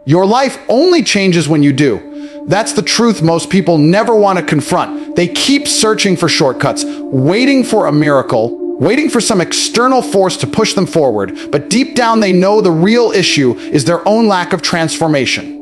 Your life only changes when you do. That's the truth most people never want to confront. They keep searching for shortcuts, waiting for a miracle, waiting for some external force to push them forward. But deep down, they know the real issue is their own lack of transformation.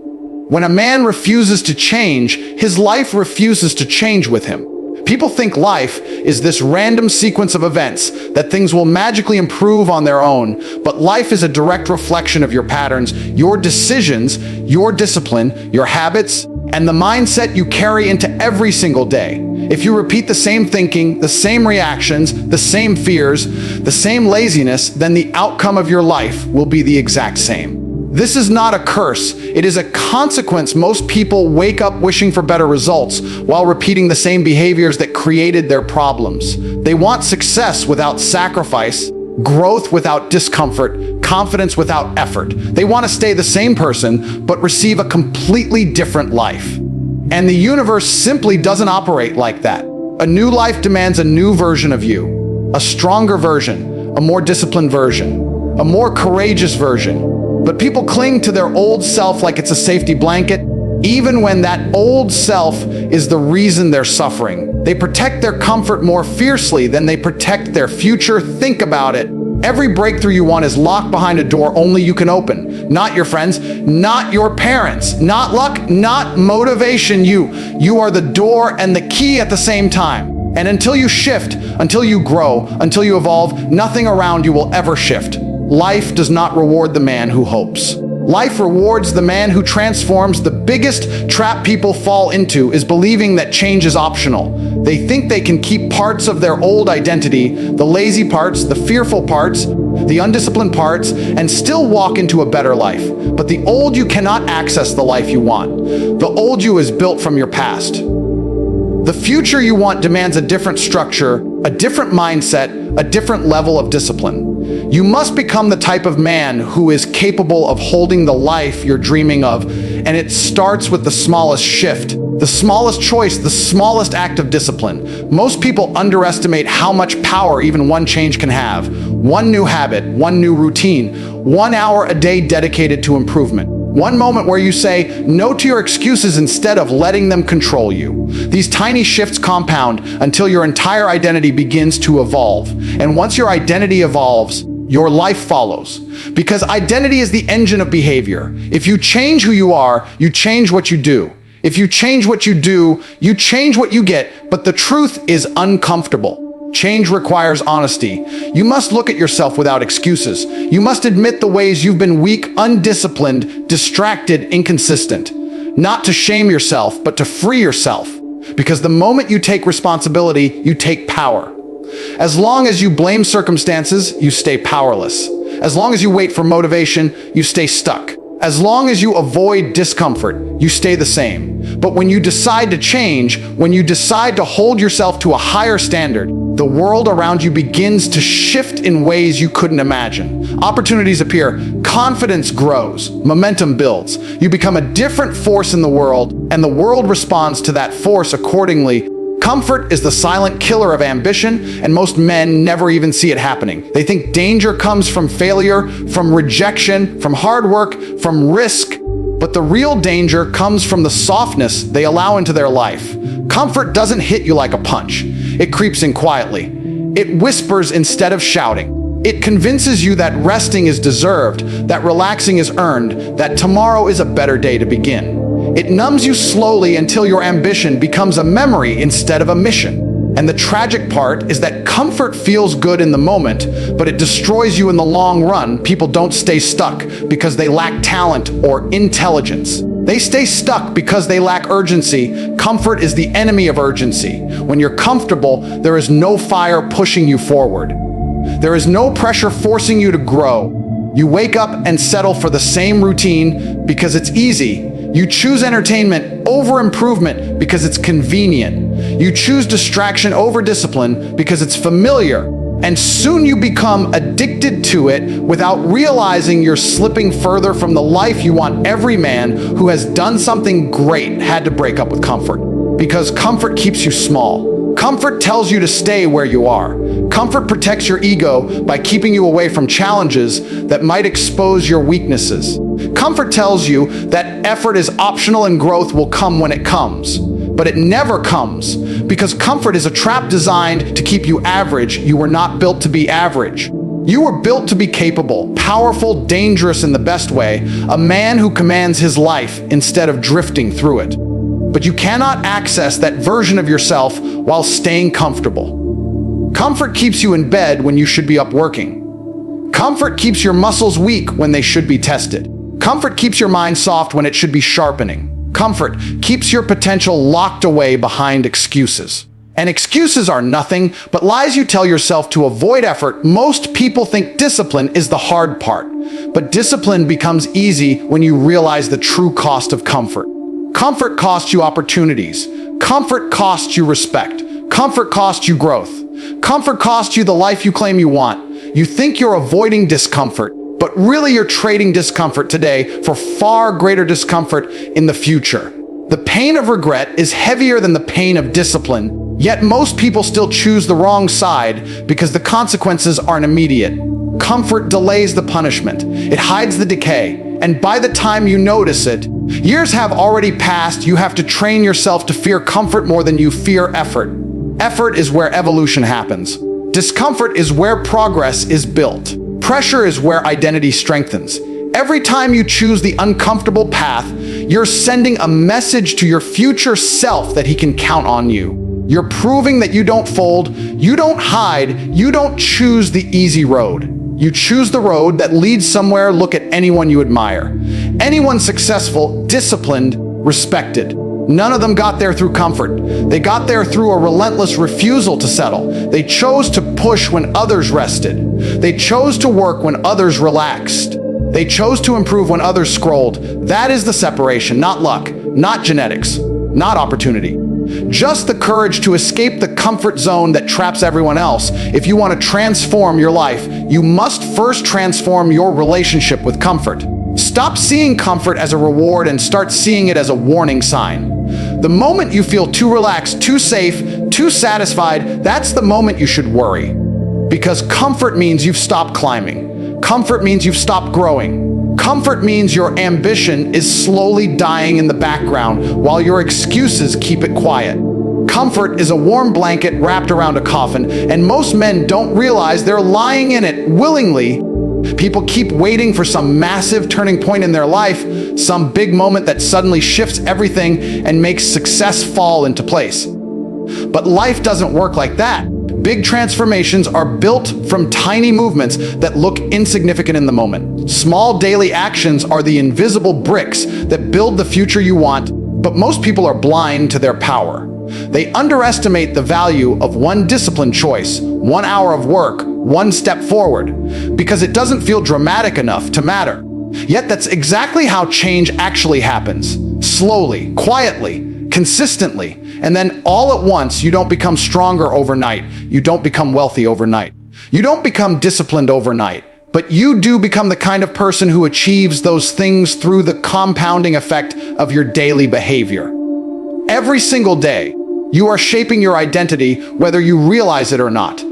When a man refuses to change, his life refuses to change with him. People think life is this random sequence of events, that things will magically improve on their own, but life is a direct reflection of your patterns, your decisions, your discipline, your habits, and the mindset you carry into every single day. If you repeat the same thinking, the same reactions, the same fears, the same laziness, then the outcome of your life will be the exact same. This is not a curse. It is a consequence. Most people wake up wishing for better results while repeating the same behaviors that created their problems. They want success without sacrifice, growth without discomfort, confidence without effort. They want to stay the same person, but receive a completely different life. And the universe simply doesn't operate like that. A new life demands a new version of you, a stronger version, a more disciplined version, a more courageous version. But people cling to their old self like it's a safety blanket, even when that old self is the reason they're suffering. They protect their comfort more fiercely than they protect their future. Think about it. Every breakthrough you want is locked behind a door only you can open. Not your friends, not your parents, not luck, not motivation. You are the door and the key at the same time. And until you shift, until you grow, until you evolve, nothing around you will ever shift. Life does not reward the man who hopes. Life rewards the man who transforms. The biggest trap people fall into is believing that change is optional. They think they can keep parts of their old identity, the lazy parts, the fearful parts, the undisciplined parts, and still walk into a better life. But the old you cannot access the life you want. The old you is built from your past. The future you want demands a different structure, a different mindset, a different level of discipline. You must become the type of man who is capable of holding the life you're dreaming of, and it starts with the smallest shift, the smallest choice, the smallest act of discipline. Most people underestimate how much power even one change can have. One new habit, one new routine, 1 hour a day dedicated to improvement. One moment where you say no to your excuses instead of letting them control you. These tiny shifts compound until your entire identity begins to evolve. And once your identity evolves, your life follows. Because identity is the engine of behavior. If you change who you are, you change what you do. If you change what you do, you change what you get. But the truth is uncomfortable. Change requires honesty. You must look at yourself without excuses. You must admit the ways you've been weak, undisciplined, distracted, inconsistent. Not to shame yourself, but to free yourself. Because the moment you take responsibility, you take power. As long as you blame circumstances, you stay powerless. As long as you wait for motivation, you stay stuck. As long as you avoid discomfort, you stay the same. But when you decide to change, when you decide to hold yourself to a higher standard, the world around you begins to shift in ways you couldn't imagine. Opportunities appear, confidence grows, momentum builds. You become a different force in the world, and the world responds to that force accordingly. Comfort is the silent killer of ambition, and most men never even see it happening. They think danger comes from failure, from rejection, from hard work, from risk. But the real danger comes from the softness they allow into their life. Comfort doesn't hit you like a punch. It creeps in quietly. It whispers instead of shouting. It convinces you that resting is deserved, that relaxing is earned, that tomorrow is a better day to begin. It numbs you slowly until your ambition becomes a memory instead of a mission. And the tragic part is that comfort feels good in the moment, but it destroys you in the long run. People don't stay stuck because they lack talent or intelligence. They stay stuck because they lack urgency. Comfort is the enemy of urgency. When you're comfortable, there is no fire pushing you forward. There is no pressure forcing you to grow. You wake up and settle for the same routine because it's easy. You choose entertainment over improvement because it's convenient. You choose distraction over discipline because it's familiar. And soon you become addicted to it without realizing you're slipping further from the life you want. Every man who has done something great had to break up with comfort, because comfort keeps you small. Comfort tells you to stay where you are. Comfort protects your ego by keeping you away from challenges that might expose your weaknesses. Comfort tells you that effort is optional and growth will come when it comes. But it never comes, because comfort is a trap designed to keep you average. You were not built to be average. You were built to be capable, powerful, dangerous in the best way, a man who commands his life instead of drifting through it. But you cannot access that version of yourself while staying comfortable. Comfort keeps you in bed when you should be up working. Comfort keeps your muscles weak when they should be tested. Comfort keeps your mind soft when it should be sharpening. Comfort keeps your potential locked away behind excuses. And excuses are nothing but lies you tell yourself to avoid effort. Most people think discipline is the hard part, but discipline becomes easy when you realize the true cost of comfort. Comfort costs you opportunities. Comfort costs you respect. Comfort costs you growth. Comfort costs you the life you claim you want. You think you're avoiding discomfort, but really you're trading discomfort today for far greater discomfort in the future. The pain of regret is heavier than the pain of discipline, yet most people still choose the wrong side because the consequences aren't immediate. Comfort delays the punishment. It hides the decay. And by the time you notice it, years have already passed. You have to train yourself to fear comfort more than you fear effort. Effort is where evolution happens. Discomfort is where progress is built. Pressure is where identity strengthens. Every time you choose the uncomfortable path, you're sending a message to your future self that he can count on you. You're proving that you don't fold, you don't hide, you don't choose the easy road. You choose the road that leads somewhere. Look at anyone you admire. Anyone successful, disciplined, respected. None of them got there through comfort. They got there through a relentless refusal to settle. They chose to push when others rested. They chose to work when others relaxed. They chose to improve when others scrolled. That is the separation, not luck, not genetics, not opportunity. Just the courage to escape the comfort zone that traps everyone else. If you want to transform your life, you must first transform your relationship with comfort. Stop seeing comfort as a reward and start seeing it as a warning sign. The moment you feel too relaxed, too safe, too satisfied, that's the moment you should worry. Because comfort means you've stopped climbing. Comfort means you've stopped growing. Comfort means your ambition is slowly dying in the background while your excuses keep it quiet. Comfort is a warm blanket wrapped around a coffin, and most men don't realize they're lying in it willingly. People keep waiting for some massive turning point in their life, some big moment that suddenly shifts everything and makes success fall into place. But life doesn't work like that. Big transformations are built from tiny movements that look insignificant in the moment. Small daily actions are the invisible bricks that build the future you want, but most people are blind to their power. They underestimate the value of one disciplined choice, 1 hour of work, one step forward, because it doesn't feel dramatic enough to matter. Yet that's exactly how change actually happens. Slowly, quietly, consistently, and then all at once. You don't become stronger overnight. You don't become wealthy overnight. You don't become disciplined overnight. But you do become the kind of person who achieves those things through the compounding effect of your daily behavior. Every single day, you are shaping your identity whether you realize it or not.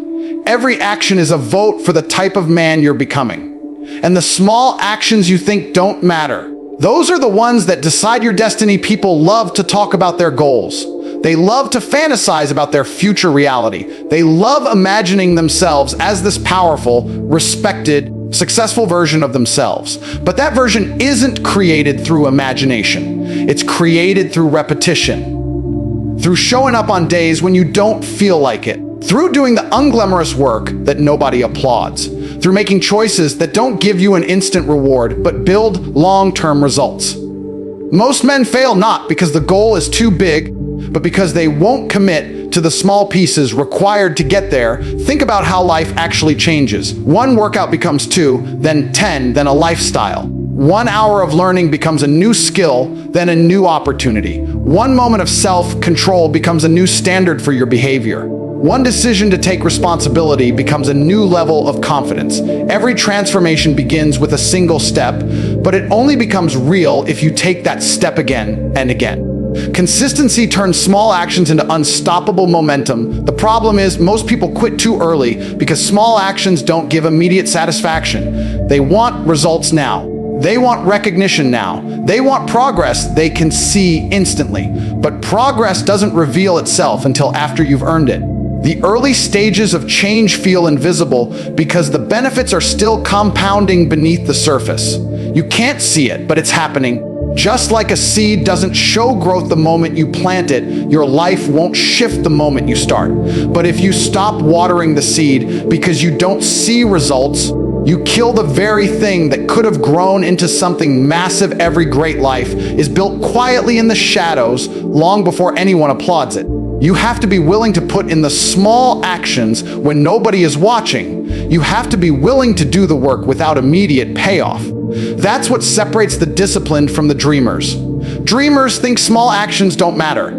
Every action is a vote for the type of man you're becoming. And the small actions you think don't matter, those are the ones that decide your destiny. People love to talk about their goals. They love to fantasize about their future reality. They love imagining themselves as this powerful, respected, successful version of themselves. But that version isn't created through imagination. It's created through repetition, through showing up on days when you don't feel like it, through doing the unglamorous work that nobody applauds, through making choices that don't give you an instant reward but build long-term results. Most men fail not because the goal is too big, but because they won't commit to the small pieces required to get there. Think about how life actually changes. One workout becomes 2, then 10, then a lifestyle. 1 hour of learning becomes a new skill, then a new opportunity. 1 moment of self-control becomes a new standard for your behavior. 1 decision to take responsibility becomes a new level of confidence. Every transformation begins with a single step, but it only becomes real if you take that step again and again. Consistency turns small actions into unstoppable momentum. The problem is most people quit too early because small actions don't give immediate satisfaction. They want results now. They want recognition now. They want progress they can see instantly. But progress doesn't reveal itself until after you've earned it. The early stages of change feel invisible because the benefits are still compounding beneath the surface. You can't see it, but it's happening. Just like a seed doesn't show growth the moment you plant it, your life won't shift the moment you start. But if you stop watering the seed because you don't see results, you kill the very thing that could have grown into something massive. Every great life is built quietly in the shadows long before anyone applauds it. You have to be willing to put in the small actions when nobody is watching. You have to be willing to do the work without immediate payoff. That's what separates the disciplined from the dreamers. Dreamers think small actions don't matter.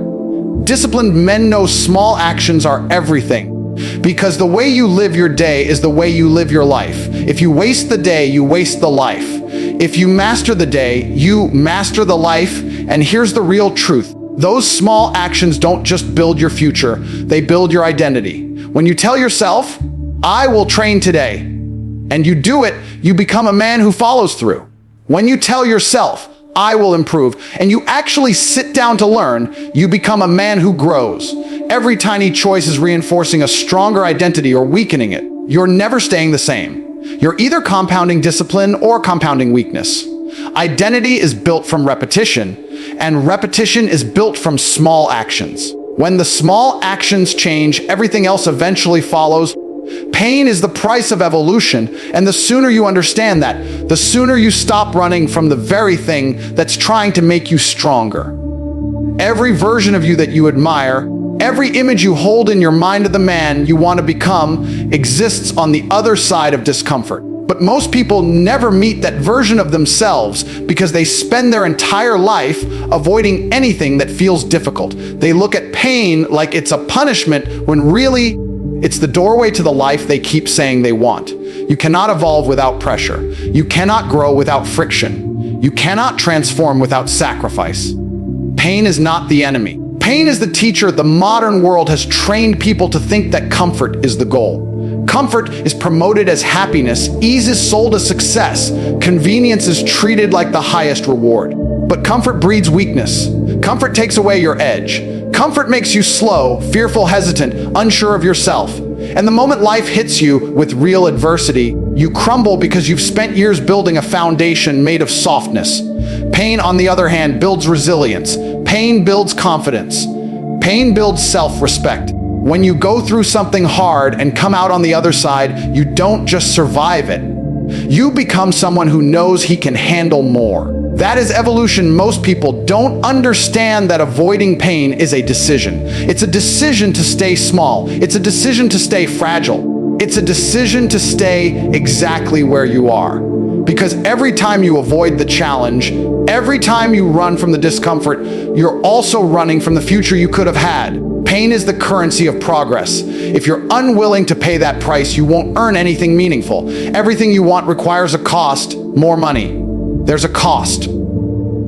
Disciplined men know small actions are everything. Because the way you live your day is the way you live your life. If you waste the day, you waste the life. If you master the day, you master the life. And here's the real truth. Those small actions don't just build your future, they build your identity. When you tell yourself, I will train today, and you do it, you become a man who follows through. When you tell yourself, I will improve, and you actually sit down to learn, you become a man who grows. Every tiny choice is reinforcing a stronger identity or weakening it. You're never staying the same. You're either compounding discipline or compounding weakness. Identity is built from repetition, and repetition is built from small actions. When the small actions change, everything else eventually follows. Pain is the price of evolution, and the sooner you understand that, the sooner you stop running from the very thing that's trying to make you stronger. Every version of you that you admire, every image you hold in your mind of the man you want to become, exists on the other side of discomfort. But most people never meet that version of themselves because they spend their entire life avoiding anything that feels difficult. They look at pain like it's a punishment when really it's the doorway to the life they keep saying they want. You cannot evolve without pressure. You cannot grow without friction. You cannot transform without sacrifice. Pain is not the enemy. Pain is the teacher. The modern world has trained people to think that comfort is the goal. Comfort is promoted as happiness, ease is sold as success, convenience is treated like the highest reward. But comfort breeds weakness. Comfort takes away your edge. Comfort makes you slow, fearful, hesitant, unsure of yourself. And the moment life hits you with real adversity, you crumble because you've spent years building a foundation made of softness. Pain, on the other hand, builds resilience. Pain builds confidence. Pain builds self-respect. When you go through something hard and come out on the other side, you don't just survive it. You become someone who knows he can handle more. That is evolution. Most people don't understand that avoiding pain is a decision. It's a decision to stay small. It's a decision to stay fragile. It's a decision to stay exactly where you are. Because every time you avoid the challenge, every time you run from the discomfort, you're also running from the future you could have had. Pain is the currency of progress. If you're unwilling to pay that price, you won't earn anything meaningful. Everything you want requires a cost, more money. There's a cost,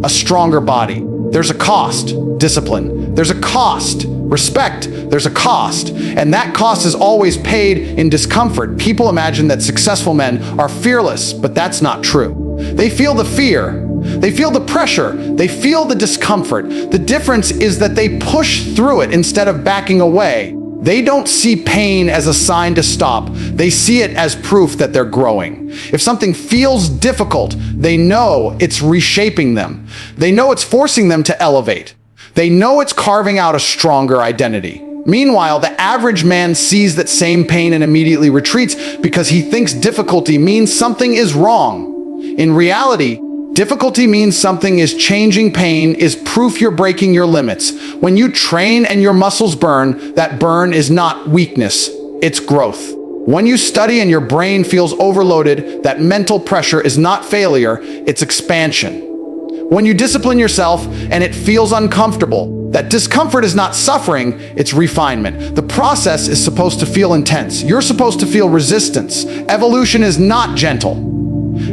a stronger body. There's a cost, discipline. There's a cost, respect. There's a cost. And that cost is always paid in discomfort. People imagine that successful men are fearless, but that's not true. They feel the fear. They feel the pressure. They feel the discomfort. The difference is that they push through it instead of backing away. They don't see pain as a sign to stop. They see it as proof that they're growing. If something feels difficult, they know it's reshaping them. They know it's forcing them to elevate. They know it's carving out a stronger identity. Meanwhile, the average man sees that same pain and immediately retreats because he thinks difficulty means something is wrong. In reality, difficulty means something is changing. Pain is proof you're breaking your limits. When you train and your muscles burn, that burn is not weakness, it's growth. When you study and your brain feels overloaded, that mental pressure is not failure, it's expansion. When you discipline yourself and it feels uncomfortable, that discomfort is not suffering, it's refinement. The process is supposed to feel intense. You're supposed to feel resistance. Evolution is not gentle.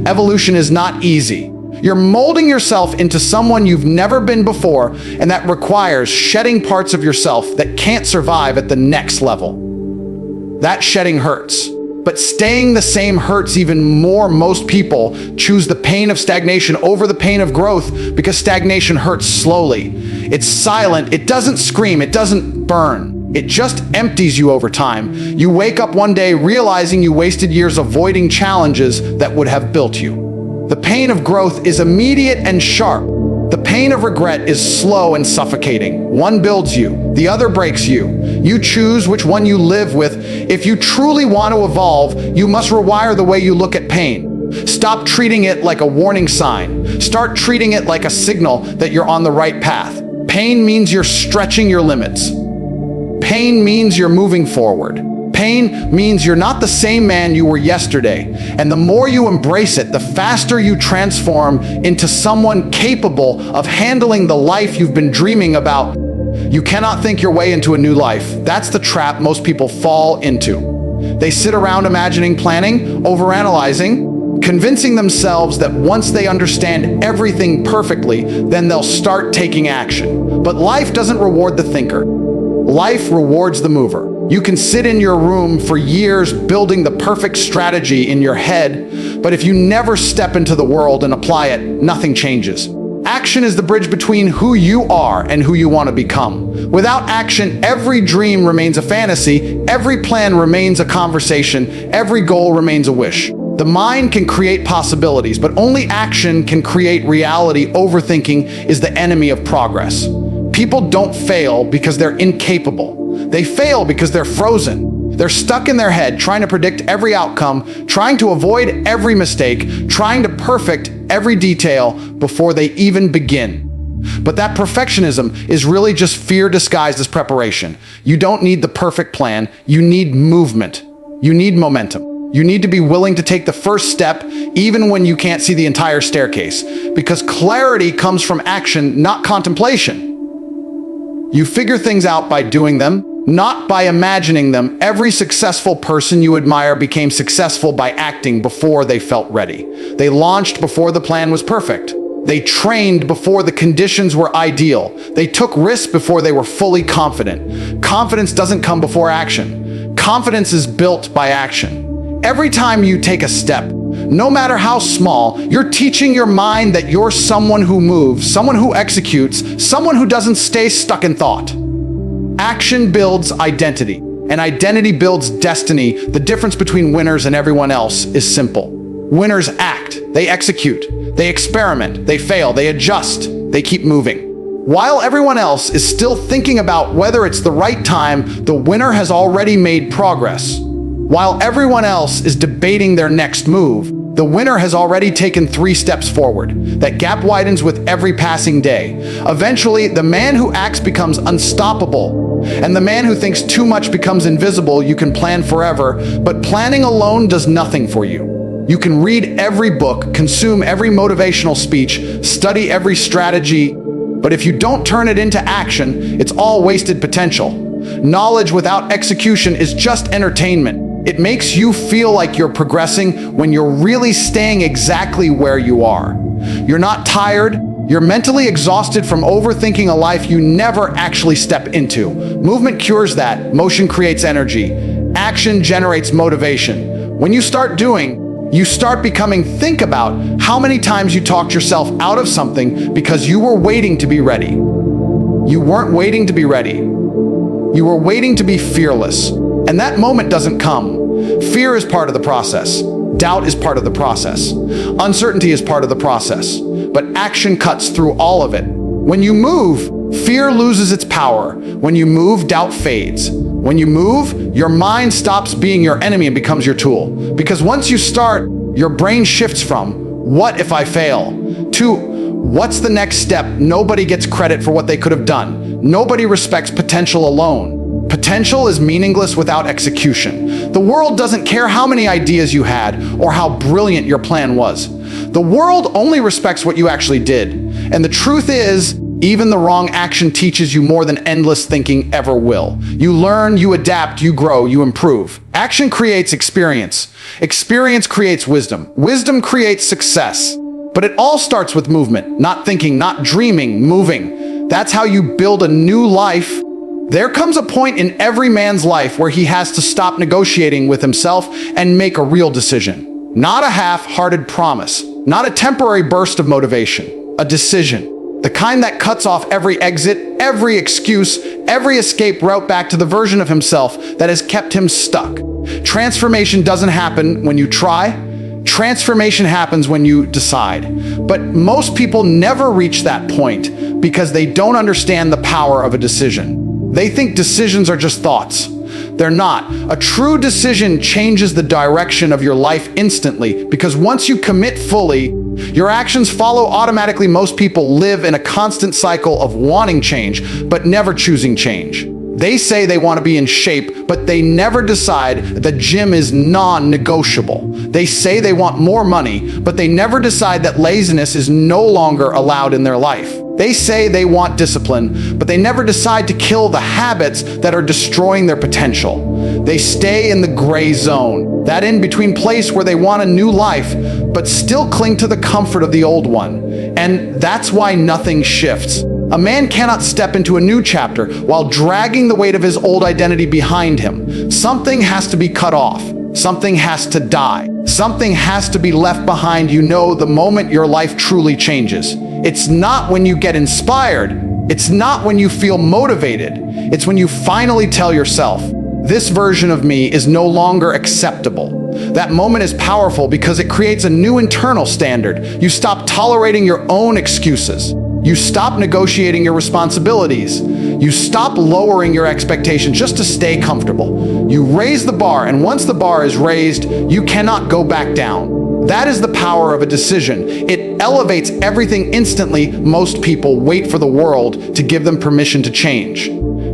Evolution is not easy. You're molding yourself into someone you've never been before, and that requires shedding parts of yourself that can't survive at the next level. That shedding hurts. But staying the same hurts even more. Most people choose the pain of stagnation over the pain of growth because stagnation hurts slowly. It's silent, it doesn't scream, it doesn't burn. It just empties you over time. You wake up one day realizing you wasted years avoiding challenges that would have built you. The pain of growth is immediate and sharp. The pain of regret is slow and suffocating. One builds you, the other breaks you. You choose which one you live with. If you truly want to evolve, you must rewire the way you look at pain. Stop treating it like a warning sign. Start treating it like a signal that you're on the right path. Pain means you're stretching your limits. Pain means you're moving forward. Pain means you're not the same man you were yesterday. And the more you embrace it, the faster you transform into someone capable of handling the life you've been dreaming about. You cannot think your way into a new life. That's the trap most people fall into. They sit around imagining, planning, overanalyzing, convincing themselves that once they understand everything perfectly, then they'll start taking action. But life doesn't reward the thinker. Life rewards the mover. You can sit in your room for years building the perfect strategy in your head, but if you never step into the world and apply it, nothing changes. Action is the bridge between who you are and who you want to become. Without action, every dream remains a fantasy, every plan remains a conversation, every goal remains a wish. The mind can create possibilities, but only action can create reality. Overthinking is the enemy of progress. People don't fail because they're incapable. They fail because they're frozen. They're stuck in their head, trying to predict every outcome, trying to avoid every mistake, trying to perfect every detail before they even begin. But that perfectionism is really just fear disguised as preparation. You don't need the perfect plan. You need movement. You need momentum. You need to be willing to take the first step even when you can't see the entire staircase, because clarity comes from action, not contemplation. You figure things out by doing them, not by imagining them. Every successful person you admire became successful by acting before they felt ready. They launched before the plan was perfect. They trained before the conditions were ideal. They took risks before they were fully confident. Confidence doesn't come before action. Confidence is built by action. Every time you take a step, no matter how small, you're teaching your mind that you're someone who moves, someone who executes, someone who doesn't stay stuck in thought. Action builds identity, and identity builds destiny. The difference between winners and everyone else is simple. Winners act, they execute, they experiment, they fail, they adjust, they keep moving. While everyone else is still thinking about whether it's the right time, the winner has already made progress. While everyone else is debating their next move, the winner has already taken 3 steps forward. That gap widens with every passing day. Eventually, the man who acts becomes unstoppable, and the man who thinks too much becomes invisible. You can plan forever, but planning alone does nothing for you. You can read every book, consume every motivational speech, study every strategy, but if you don't turn it into action, it's all wasted potential. Knowledge without execution is just entertainment. It makes you feel like you're progressing when you're really staying exactly where you are. You're not tired, you're mentally exhausted from overthinking a life you never actually step into. Movement cures that, motion creates energy, action generates motivation. When you start doing, you start becoming. Think about how many times you talked yourself out of something because you were waiting to be ready. You weren't waiting to be ready. You were waiting to be fearless. And that moment doesn't come. Fear is part of the process. Doubt is part of the process. Uncertainty is part of the process. But action cuts through all of it. When you move, fear loses its power. When you move, doubt fades. When you move, your mind stops being your enemy and becomes your tool. Because once you start, your brain shifts from, what if I fail? To, what's the next step? Nobody gets credit for what they could have done. Nobody respects potential alone. Potential is meaningless without execution. The world doesn't care how many ideas you had or how brilliant your plan was. The world only respects what you actually did. And the truth is, even the wrong action teaches you more than endless thinking ever will. You learn, you adapt, you grow, you improve. Action creates experience. Experience creates wisdom. Wisdom creates success. But it all starts with movement, not thinking, not dreaming, moving. That's how you build a new life There comes a point in every man's life where he has to stop negotiating with himself and make a real decision. Not a half-hearted promise, not a temporary burst of motivation, a decision. The kind that cuts off every exit, every excuse, every escape route back to the version of himself that has kept him stuck. Transformation doesn't happen when you try. Transformation happens when you decide. But most people never reach that point because they don't understand the power of a decision. They think decisions are just thoughts. They're not. A true decision changes the direction of your life instantly, because once you commit fully, your actions follow automatically. Most people live in a constant cycle of wanting change, but never choosing change. They say they want to be in shape, but they never decide the gym is non-negotiable. They say they want more money, but they never decide that laziness is no longer allowed in their life. They say they want discipline, but they never decide to kill the habits that are destroying their potential. They stay in the gray zone, that in-between place where they want a new life, but still cling to the comfort of the old one. And that's why nothing shifts. A man cannot step into a new chapter while dragging the weight of his old identity behind him. Something has to be cut off. Something has to die. Something has to be left behind, the moment your life truly changes. It's not when you get inspired. It's not when you feel motivated. It's when you finally tell yourself, this version of me is no longer acceptable. That moment is powerful because it creates a new internal standard. You stop tolerating your own excuses. You stop negotiating your responsibilities. You stop lowering your expectations just to stay comfortable. You raise the bar, and once the bar is raised, you cannot go back down. That is the power of a decision. It elevates everything instantly. Most people wait for the world to give them permission to change.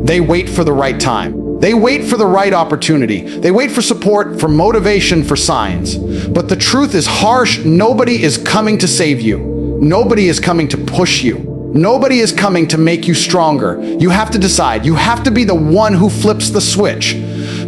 They wait for the right time. They wait for the right opportunity. They wait for support, for motivation, for signs. But the truth is harsh. Nobody is coming to save you. Nobody is coming to push you. Nobody is coming to make you stronger. You have to decide. You have to be the one who flips the switch.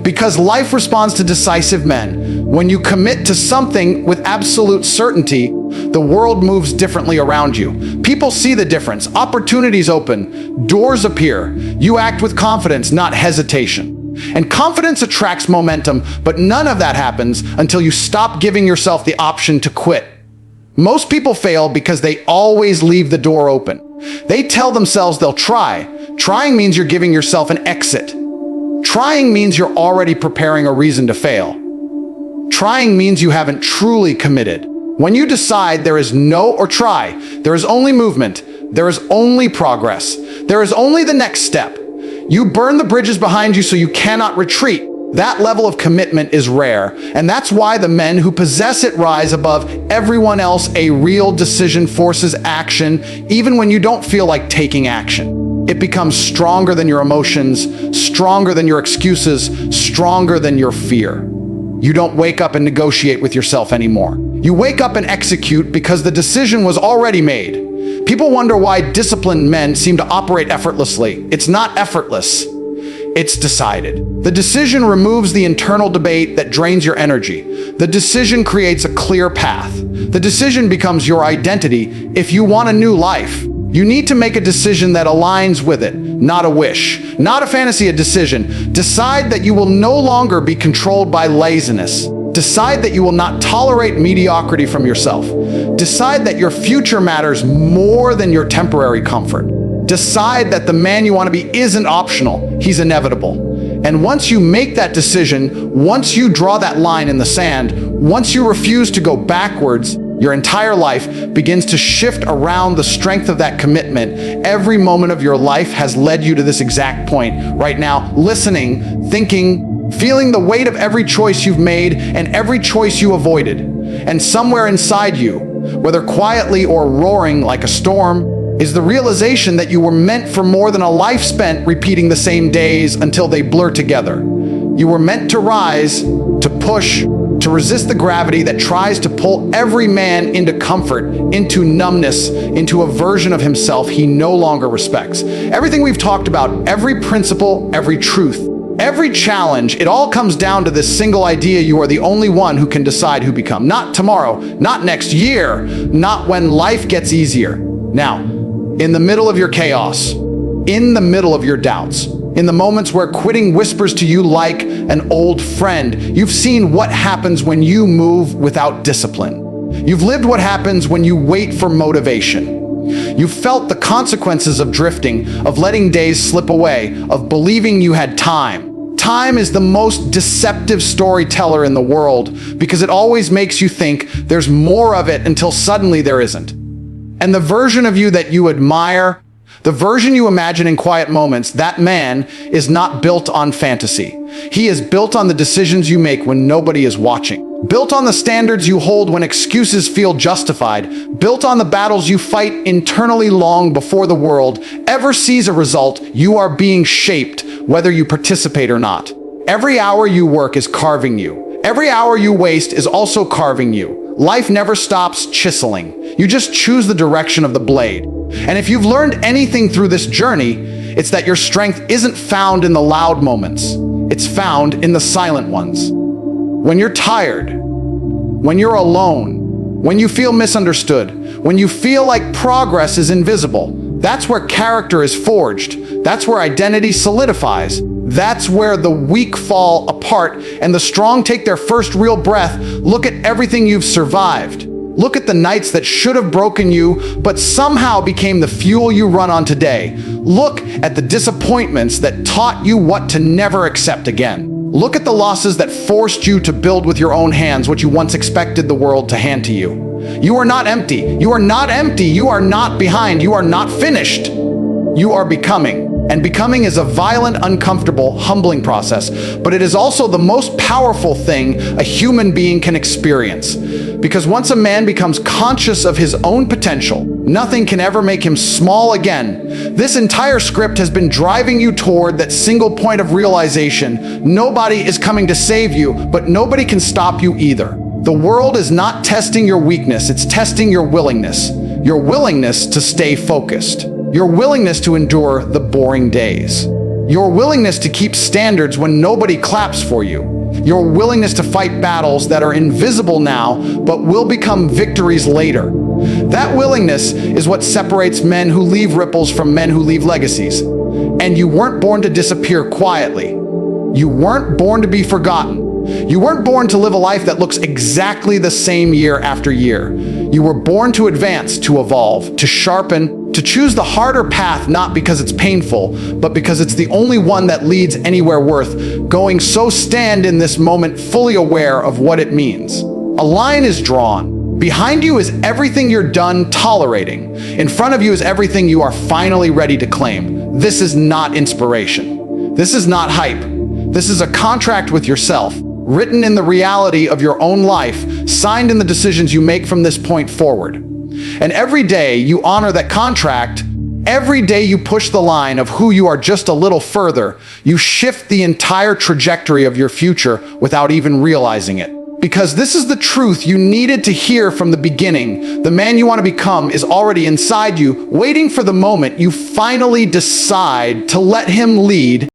Because life responds to decisive men. When you commit to something with absolute certainty, the world moves differently around you. People see the difference. Opportunities open. Doors appear. You act with confidence, not hesitation. And confidence attracts momentum, but none of that happens until you stop giving yourself the option to quit. Most people fail because they always leave the door open. They tell themselves they'll try. Trying means you're giving yourself an exit. Trying means you're already preparing a reason to fail. Trying means you haven't truly committed. When you decide there is no or try, there is only movement. There is only progress. There is only the next step. You burn the bridges behind you so you cannot retreat. That level of commitment is rare, and that's why the men who possess it rise above everyone else. A real decision forces action, even when you don't feel like taking action. It becomes stronger than your emotions, stronger than your excuses, stronger than your fear. You don't wake up and negotiate with yourself anymore. You wake up and execute because the decision was already made. People wonder why disciplined men seem to operate effortlessly. It's not effortless. It's decided. The decision removes the internal debate that drains your energy. The decision creates a clear path. The decision becomes your identity. If you want a new life, you need to make a decision that aligns with it, not a wish, not a fantasy, a decision. Decide that you will no longer be controlled by laziness. Decide that you will not tolerate mediocrity from yourself. Decide that your future matters more than your temporary comfort. Decide that the man you want to be isn't optional, he's inevitable. And once you make that decision, once you draw that line in the sand, once you refuse to go backwards, your entire life begins to shift around the strength of that commitment. Every moment of your life has led you to this exact point right now, listening, thinking, feeling the weight of every choice you've made and every choice you avoided. And somewhere inside you, whether quietly or roaring like a storm, is the realization that you were meant for more than a life spent repeating the same days until they blur together. You were meant to rise, to push, to resist the gravity that tries to pull every man into comfort, into numbness, into a version of himself he no longer respects. Everything we've talked about, every principle, every truth, every challenge, it all comes down to this single idea: you are the only one who can decide who become. Not tomorrow, not next year, not when life gets easier. Now, in the middle of your chaos, in the middle of your doubts, In the moments where quitting whispers to you like an old friend, you've seen what happens when you move without discipline. You've lived what happens when you wait for motivation. You've felt the consequences of drifting, of letting days slip away, of believing you had time. Time is the most deceptive storyteller in the world because it always makes you think there's more of it until suddenly there isn't. And the version of you that you admire, the version you imagine in quiet moments, that man is not built on fantasy. He is built on the decisions you make when nobody is watching. Built on the standards you hold when excuses feel justified. Built on the battles you fight internally long before the world ever sees a result. You are being shaped, whether you participate or not. Every hour you work is carving you. Every hour you waste is also carving you. Life never stops chiseling. You just choose the direction of the blade. And if you've learned anything through this journey, it's that your strength isn't found in the loud moments. It's found in the silent ones. When you're tired, when you're alone, when you feel misunderstood, when you feel like progress is invisible, that's where character is forged. That's where identity solidifies. That's where the weak fall apart and the strong take their first real breath. Look at everything you've survived. Look at the nights that should have broken you, but somehow became the fuel you run on today. Look at the disappointments that taught you what to never accept again. Look at the losses that forced you to build with your own hands what you once expected the world to hand to you. You are not empty. You are not empty. You are not behind. You are not finished. You are becoming. And becoming is a violent, uncomfortable, humbling process, but it is also the most powerful thing a human being can experience. Because once a man becomes conscious of his own potential, nothing can ever make him small again. This entire script has been driving you toward that single point of realization. Nobody is coming to save you, but nobody can stop you either. The world is not testing your weakness, it's testing your willingness. Your willingness to stay focused. Your willingness to endure the boring days. Your willingness to keep standards when nobody claps for you. Your willingness to fight battles that are invisible now, but will become victories later. That willingness is what separates men who leave ripples from men who leave legacies. And you weren't born to disappear quietly. You weren't born to be forgotten. You weren't born to live a life that looks exactly the same year after year. You were born to advance, to evolve, to sharpen, to choose the harder path, not because it's painful, but because it's the only one that leads anywhere worth going. So stand in this moment fully aware of what it means. A line is drawn. Behind you is everything you're done tolerating. In front of you is everything you are finally ready to claim. This is not inspiration. This is not hype. This is a contract with yourself, written in the reality of your own life, signed in the decisions you make from this point forward. And every day you honor that contract, every day you push the line of who you are just a little further, you shift the entire trajectory of your future without even realizing it. Because this is the truth you needed to hear from the beginning. The man you want to become is already inside you, waiting for the moment you finally decide to let him lead.